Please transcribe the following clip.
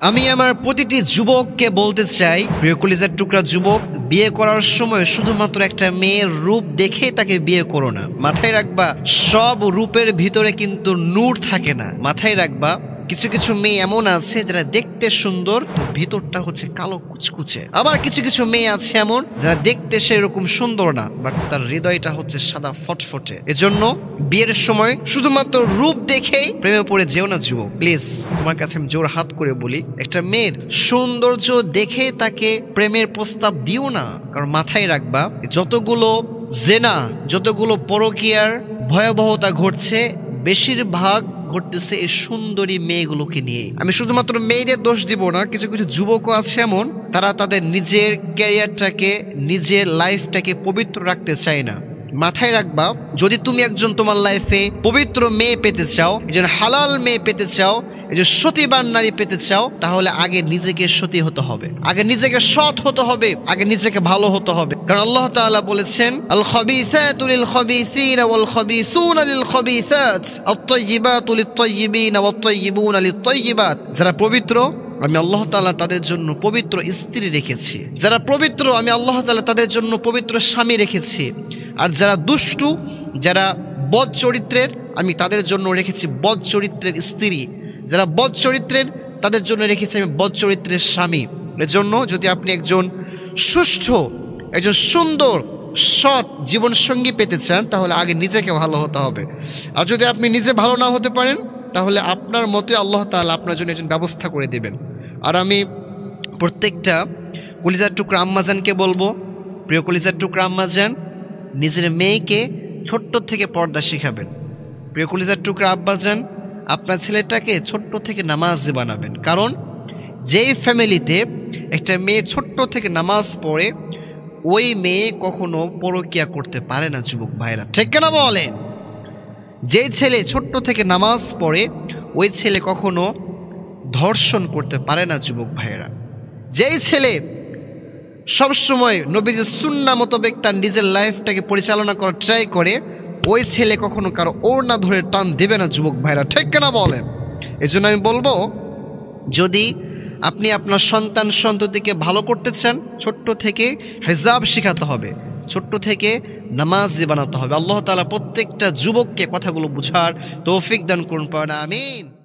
আমি আমার প্রতিটি যুবককে বলতে চাই, প্রিয় কলিজার টুকরা যুবক, বিয়ে করার সময় শুধুমাত্র একটা মেয়ের রূপ দেখে তাকে বিয়ে করো না। মাথায় রাখবা, সব রূপের ভিতরে কিন্তু নূর থাকে না। মাথায় রাখবা, কিছু কিছু মেয়ে এমন আছে যারা দেখতে সুন্দর, তো ভিতরটা হচ্ছে কালো কুচকুচে। আবার কিছু কিছু মেয়ে আছে এমন যারা দেখতে সেরকম সুন্দর না, বাট তার হৃদয়টা হচ্ছে সাদা ফটফটে। এজন্য বিয়ের সময় শুধুমাত্র রূপ দেখেই প্রেমে পড়ে যেও না যুবক। প্লিজ, তোমার কাছে আমি জোর হাত করে বলি, একটা মেয়ের সৌন্দর্য দেখে তাকে প্রেমের প্রস্তাব দিও না। কারণ মাথায় রাখবা, যতগুলো জেনা, যতগুলো পরকীয়ার ভয়াবহতা ঘটছে, বেশিরভাগ ঘটতেছে এই সুন্দরী মেয়েগুলোকে নিয়ে। আমি শুধুমাত্র মেয়েদের দোষ দিব না, কিছু কিছু যুবকও আছে এমন, তারা তাদের নিজের ক্যারিয়ারটাকে, নিজের লাইফটাকে পবিত্র রাখতে চায় না। মাথায় রাখবা, যদি তুমি একজন তোমার লাইফে পবিত্র মেয়ে পেতে চাও, একজন হালাল মেয়ে পেতে চাও, একজন সতীবান নারী পেতে চাও, তাহলে আগে নিজেকে সতী হতে হবে, আগে নিজেকে সৎ হতে হবে, আগে নিজেকে ভালো হতে হবে। কারণ আল্লাহ তাআলা বলেছেন, আল খাবিসাতু লিল খাবিসিনা ওয়াল খাবিসুনা লিল খাবিসাত আত-তাইয়িবাতু লিত-তাইয়িবিনা ওয়াত-তাইয়িবুনা লিত-তাইয়িবাত। যারা পবিত্র, আমি আল্লাহ তাআলা তাদের জন্য পবিত্র স্ত্রী রেখেছি। যারা পবিত্র, আমি আল্লাহ তাআলা তাদের জন্য পবিত্র স্বামী রেখেছি। আর যারা দুষ্টু, যারা বদ চরিত্রের, আমি তাদের জন্য রেখেছি বদ চরিত্রের স্ত্রী। যারা বদ চরিত্রের, তাদের জন্য রেখেছি আমি বদ চরিত্রের স্বামী। এজন্য যদি আপনি একজন সুষ্ঠু, একজন সুন্দর, সৎ জীবনসঙ্গী পেতে চান, তাহলে আগে নিজেকে ভালো হতে হবে। আর যদি আপনি নিজে ভালো না হতে পারেন, তাহলে আপনার মতে আল্লাহ তাআলা আপনার জন্য একজন ব্যবস্থা করে দেবেন। আর আমি প্রত্যেকটা কলিজার টুকরা আম্মাজানকে বলবো, প্রিয় কলিজার টুকরা আম্মাজান, নিজের মেয়েকে ছোট্ট থেকে পর্দা শিখাবেন। প্রিয় কলিজার টুকরা আব্বাজান, আপনার ছেলেটাকে ছোট্ট থেকে নামাজি বানাবেন। কারণ যেই ফ্যামিলিতে একটা মেয়ে ছোট্ট থেকে নামাজ পড়ে, ওই মেয়ে কখনো পরকীয়া করতে পারে না যুবক ভাইরা, ঠিক কিনা বলেন? যেই ছেলে ছোট্ট থেকে নামাজ পড়ে, ওই ছেলে কখনো ধর্ষণ করতে পারে না যুবক ভাইয়েরা। যেই ছেলে সবসময় নবীজির সুন্নাহ মোতাবেক তার নিজের লাইফটাকে পরিচালনা করার ট্রাই করে, ওই ছেলে কখনো কারো ওড়না ধরে টান দেবে না যুবক ভাইরা, ঠিক কিনা বলেন? এই জন্য আমি বলবো, যদি আপনি আপনার সন্তান সন্ততিকে ভালো করতে চান, ছোট্ট থেকে হিজাব শেখাতে হবে, ছোট্ট থেকে নামাজি বানাতে হবে। আল্লাহ তাআলা প্রত্যেকটা যুবককে কথাগুলো বুঝার তৌফিক দান করুন। আমিন।